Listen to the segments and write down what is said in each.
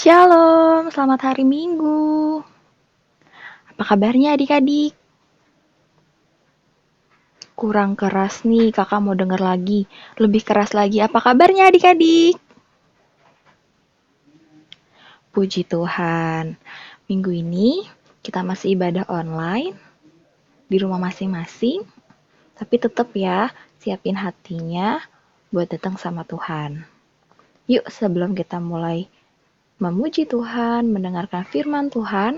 Shalom, selamat hari Minggu. Apa kabarnya adik-adik? Kurang keras nih, kakak mau denger lagi. Lebih keras lagi, apa kabarnya adik-adik? Puji Tuhan, minggu ini kita masih ibadah online di rumah masing-masing. Tapi tetap ya, siapin hatinya buat datang sama Tuhan. Yuk, sebelum kita mulai memuji Tuhan, mendengarkan firman Tuhan,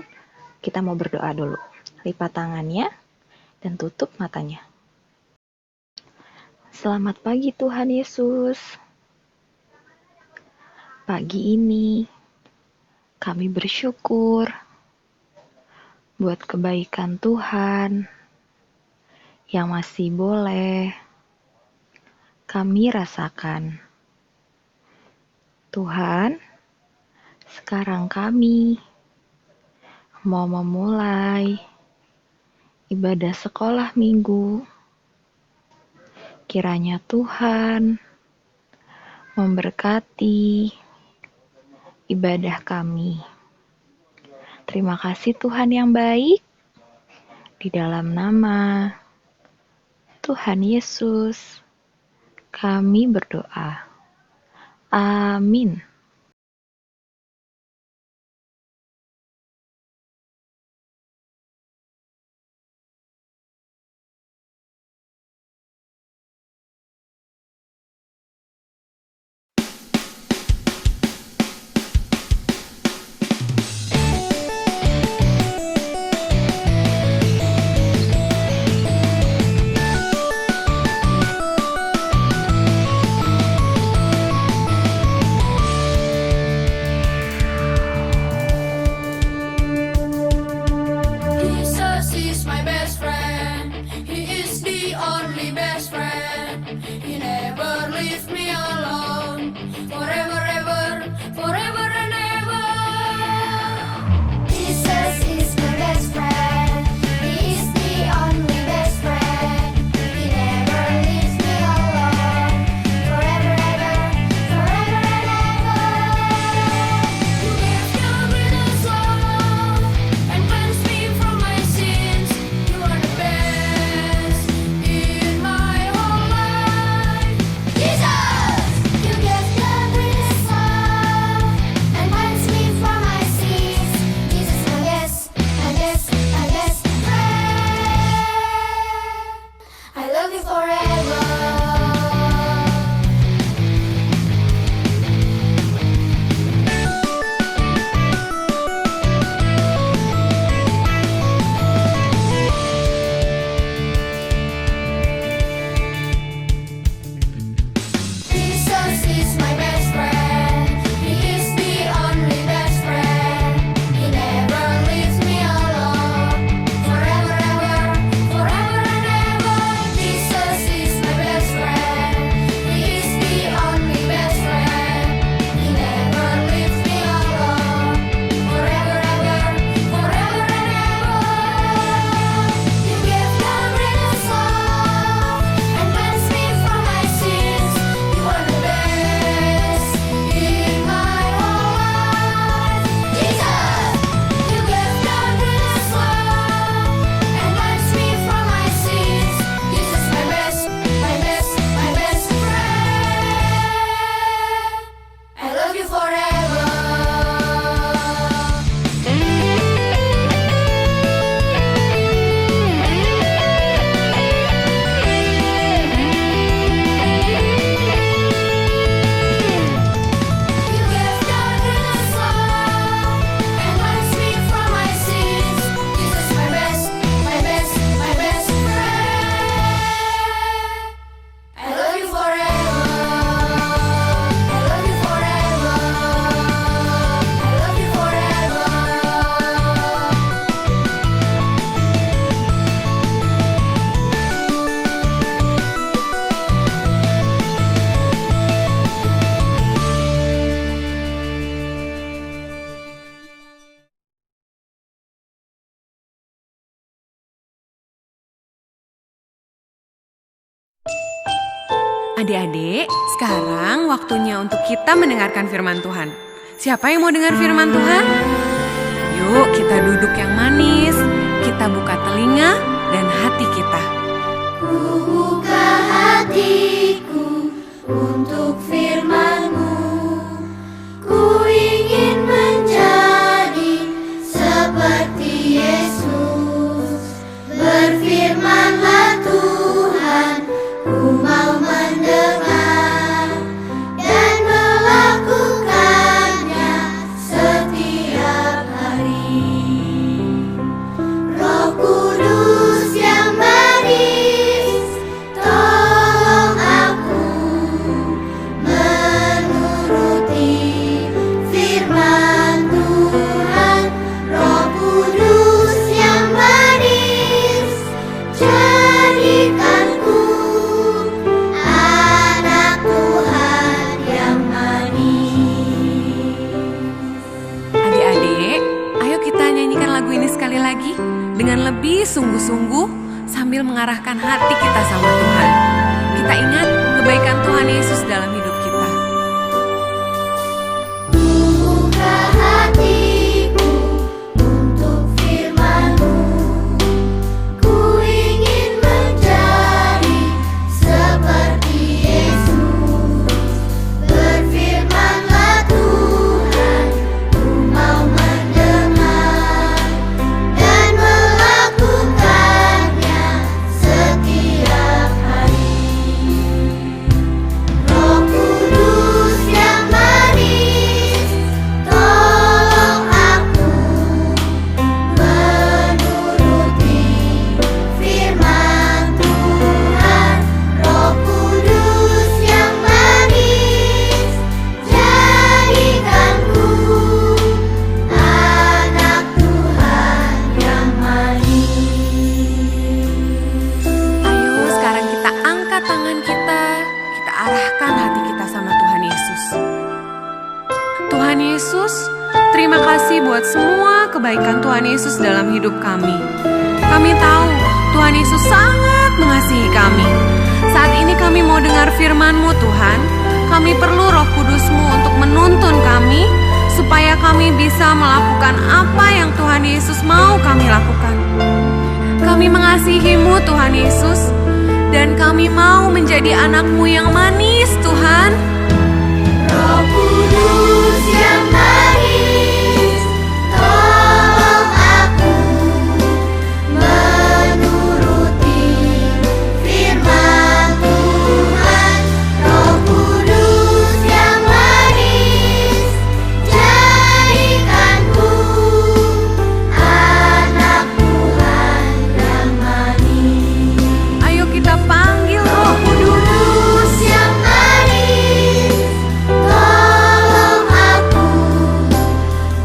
kita mau berdoa dulu. Lipat tangannya dan tutup matanya. Selamat pagi Tuhan Yesus. Pagi ini kami bersyukur buat kebaikan Tuhan yang masih boleh kami rasakan. Tuhan, sekarang kami mau memulai ibadah sekolah minggu. Kiranya Tuhan memberkati ibadah kami. Terima kasih Tuhan yang baik. Di dalam nama Tuhan Yesus, kami berdoa. Amin. Jesus is my best friend. He is the only best friend. He never leaves me alone. Forever, ever, forever and ever. Jesus is my best friend. He is the only best friend. He never leaves me alone. Forever, ever, forever and ever. You gave the greatest love and cleansed me from my sins. You are the best in my whole life. Jesus, you gave the greatest love and cleansed me from my sins. Jesus, my best, my best, my best friend. I love you forever. Jesus is my best friend. He is the only best friend. He never leaves me alone. Forever, ever, forever and ever. Jesus is my best friend. He is the only best friend. He never leaves me alone. Forever, ever, forever and ever. You gave the greatest love and cleansed me from my sins. You are the best in my whole life. Jesus, you gave the greatest love and cleansed me from my sins. Jesus, my best, my best, my best friend. I love you forever. You gave the greatest love and cleansed me from my sins. Jesus, my best, my best, my best friend. I love you forever. I love you forever. I love you forever. Adik-adik, sekarang waktunya untuk kita mendengarkan firman Tuhan. Siapa yang mau dengar firman Tuhan? Yuk kita duduk yang manis, kita buka telinga dan hati kita. Ku buka hatiku untuk firman-Mu. Ku ingin menjadi seperti Yesus. Berfirmanlah Tuhan, ku mau mendengar dan melakukannya setiap hari. Roh Kudus yang manis, tolong aku menuruti firman Tuhan. Roh Kudus yang manis, jadikanku anak Tuhan yang manis. Adik-adik, ayo kita nyanyikan lagu ini sekali lagi dengan lebih sungguh-sungguh sambil mengarahkan hati kita sama Tuhan. Kita ingat kebaikan Tuhan Yesus dalam hidup kita. Buka hatiku untuk firman-Mu. Ku ingin menjadi seperti Yesus. Berfirmanlah Tuhan, ku mau mendengar dan melakukannya setiap hari. Roh Kudus yang manis, tolong aku menuruti firman Tuhan. Roh Kudus yang manis, jadikanku anak Tuhan yang manis. Ayo sekarang kita angkat tangan kita arahkan hati kita sama Tuhan Yesus. Tuhan Yesus, terima kasih buat semua kebaikan Tuhan Yesus dalam hidup kami. Kami tahu Tuhan Yesus sangat mengasihi kami. Saat ini kami mau dengar firman-Mu Tuhan. Kami perlu Roh Kudus-Mu untuk menuntun kami supaya kami bisa melakukan apa yang Tuhan Yesus mau kami lakukan. Kami mengasihi-Mu Tuhan Yesus, dan kami mau menjadi anak-Mu yang manis Tuhan. Roh Kudus yang manis, tolong aku menuruti firman Tuhan. Roh Kudus yang manis, jadikanku anak Tuhan yang manis. Ayo kita panggil Roh Kudus. Kudus yang manis, tolong aku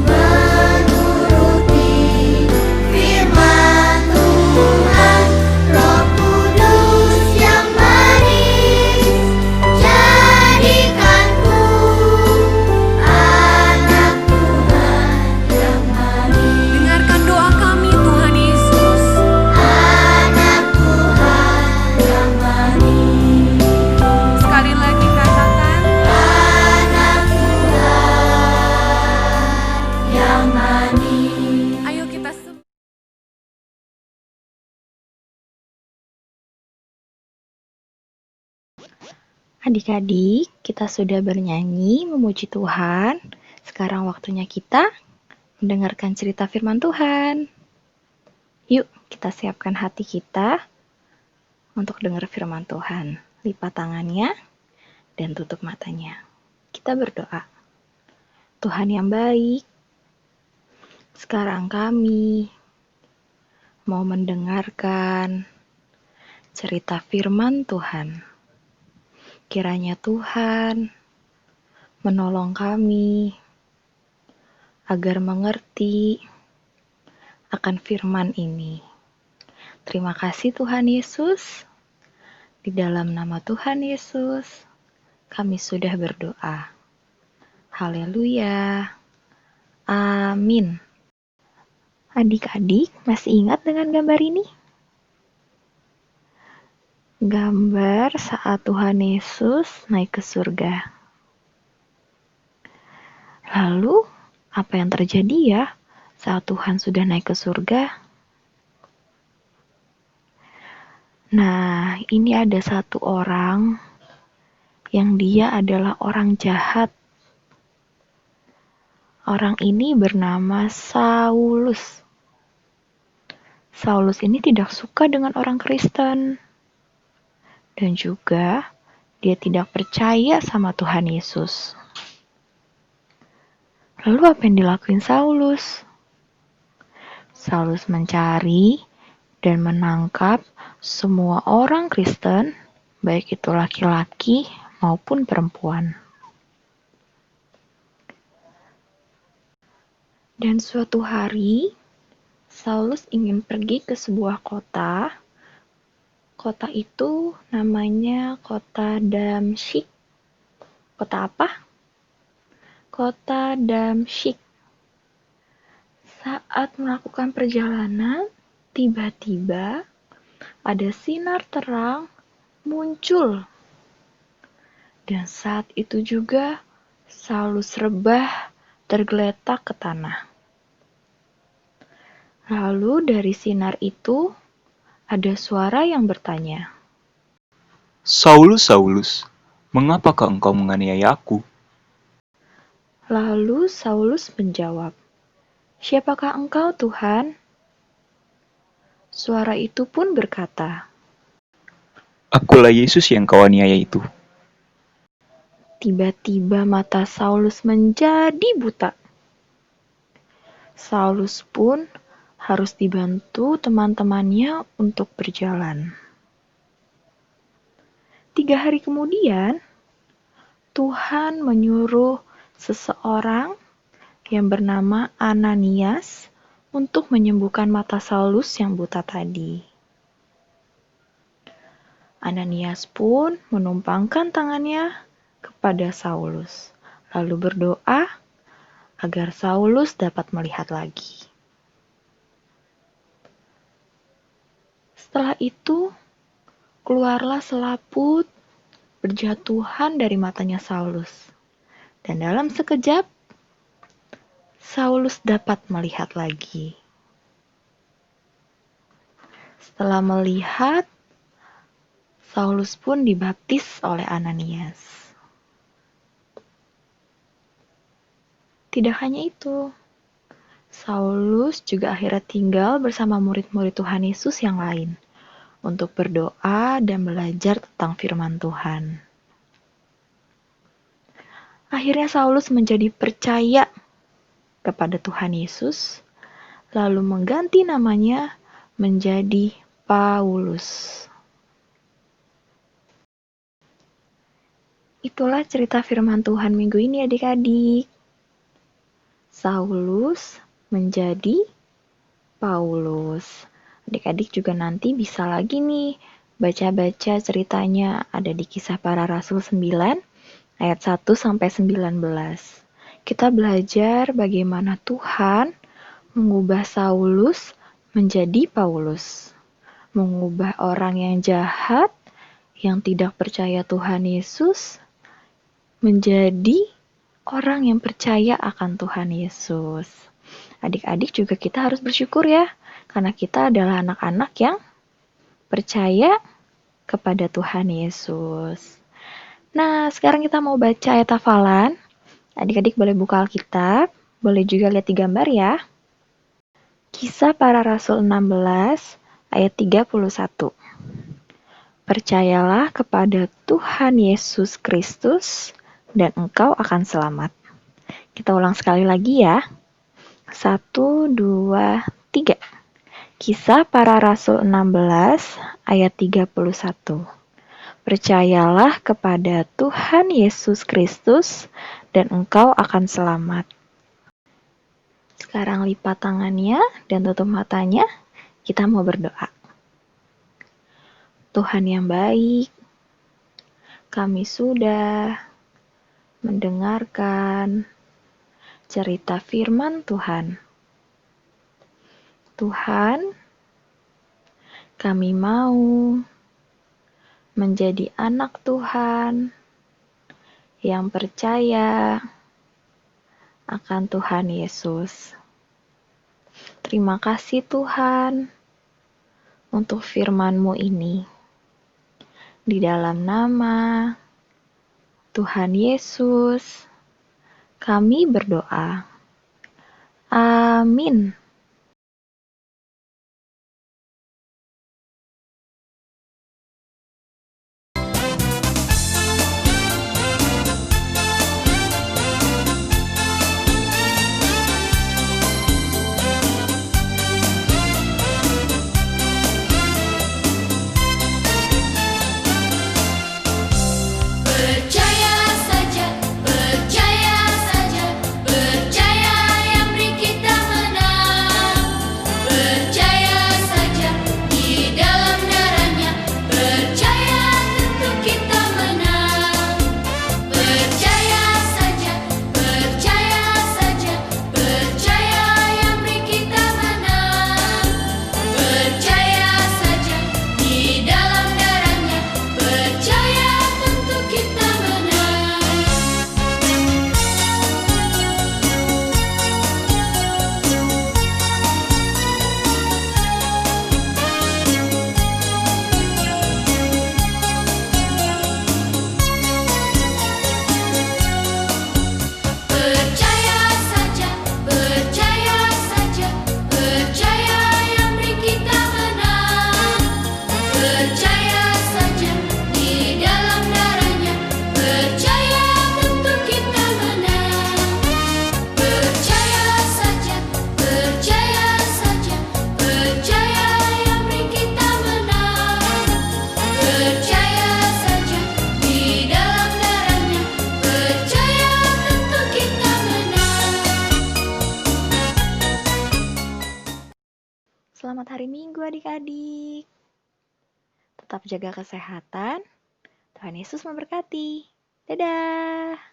menuruti firman Tuhan. Roh Kudus yang manis, jadikanku anak Tuhan yang manis. Dengarkan doa kami Tuhan Yesus. Anak Tuhan yang manis. Sekali lagi katakan, Anak Tuhan yang manis. ayo kita semua. Adik-adik, kita sudah bernyanyi memuji Tuhan. Sekarang waktunya kita mendengarkan cerita firman Tuhan. Yuk, kita siapkan hati kita untuk dengar firman Tuhan. Lipat tangannya dan tutup matanya. Kita berdoa. Tuhan yang baik, sekarang kami mau mendengarkan cerita firman Tuhan. Kiranya Tuhan menolong kami agar mengerti akan firman ini. Terima kasih Tuhan Yesus. Di dalam nama Tuhan Yesus, kami sudah berdoa. Haleluya. Amin. Adik-adik masih ingat dengan gambar ini? Gambar saat Tuhan Yesus naik ke surga. Lalu, apa yang terjadi ya saat Tuhan sudah naik ke surga? Nah, ini ada satu orang yang dia adalah orang jahat. Orang ini bernama Saulus. Saulus ini tidak suka dengan orang Kristen. Dan juga dia tidak percaya sama Tuhan Yesus. Lalu apa yang dilakuin Saulus? Saulus mencari dan menangkap semua orang Kristen, baik itu laki-laki maupun perempuan. Dan suatu hari, Saulus ingin pergi ke sebuah kota. Kota itu namanya kota Damsyik. Kota apa? Kota Damsyik. Saat melakukan perjalanan, tiba-tiba ada sinar terang muncul. Dan saat itu juga Saulus rebah tergeletak ke tanah. Lalu dari sinar itu ada suara yang bertanya, Saulus, Saulus, mengapakah engkau menganiaya aku? Lalu Saulus menjawab, "Siapakah engkau, Tuhan?" Suara itu pun berkata, Akulah Yesus yang kau aniaya itu. tiba-tiba mata Saulus menjadi buta. Saulus pun harus dibantu teman-temannya untuk berjalan. 3 hari kemudian, Tuhan menyuruh seseorang yang bernama Ananias untuk menyembuhkan mata Saulus yang buta tadi. Ananias pun menumpangkan tangannya kepada Saulus, lalu berdoa agar Saulus dapat melihat lagi. Setelah itu, keluarlah selaput berjatuhan dari matanya Saulus. Dan dalam sekejap, Saulus dapat melihat lagi. Setelah melihat, Saulus pun dibaptis oleh Ananias. Tidak hanya itu, Saulus juga akhirnya tinggal bersama murid-murid Tuhan Yesus yang lain untuk berdoa dan belajar tentang firman Tuhan. Akhirnya Saulus menjadi percaya kepada Tuhan Yesus, lalu mengganti namanya menjadi Paulus. Itulah cerita firman Tuhan minggu ini adik-adik. Saulus menjadi Paulus. Adik-adik juga nanti bisa lagi nih baca-baca ceritanya, ada di Kisah Para Rasul 9 ayat 1 sampai 19. Kita belajar bagaimana Tuhan mengubah Saulus menjadi Paulus. Mengubah orang yang jahat, yang tidak percaya Tuhan Yesus, menjadi orang yang percaya akan Tuhan Yesus. Adik-adik juga kita harus bersyukur ya, karena kita adalah anak-anak yang percaya kepada Tuhan Yesus. Nah, sekarang kita mau baca ayat hafalan. Adik-adik boleh buka Alkitab, boleh juga lihat di gambar ya. Kisah Para Rasul 16 ayat 31. Percayalah kepada Tuhan Yesus Kristus dan engkau akan selamat. Kita ulang sekali lagi ya. 1, 2, 3. Kisah Para Rasul 16 ayat 31. Percayalah kepada Tuhan Yesus Kristus dan engkau akan selamat. Sekarang lipat tangannya dan tutup matanya. Kita mau berdoa. Tuhan yang baik, kami sudah mendengarkan cerita firman Tuhan. Tuhan, kami mau menjadi anak Tuhan yang percaya akan Tuhan Yesus. Terima kasih Tuhan untuk firman-Mu ini. Di dalam nama Tuhan Yesus, kami berdoa. Amin. Percaya saja, percaya saja, percaya yang beri kita menang. Percaya saja di dalam darahnya, percaya tentu kita menang. Percaya saja, percaya saja, percaya yang beri kita menang. Percaya saja di dalam darahnya, percaya tentu kita menang. Percaya saja, percaya saja, percaya yang beri kita menang. Percaya saja di dalam darahnya, percaya tentu kita menang. Percaya saja, percaya saja, percaya yang beri kita menang. Percaya saja di dalam darahnya, percaya tentu kita menang. Selamat hari Minggu adik-adik. Tetap jaga kesehatan. Tuhan Yesus memberkati. Dadah.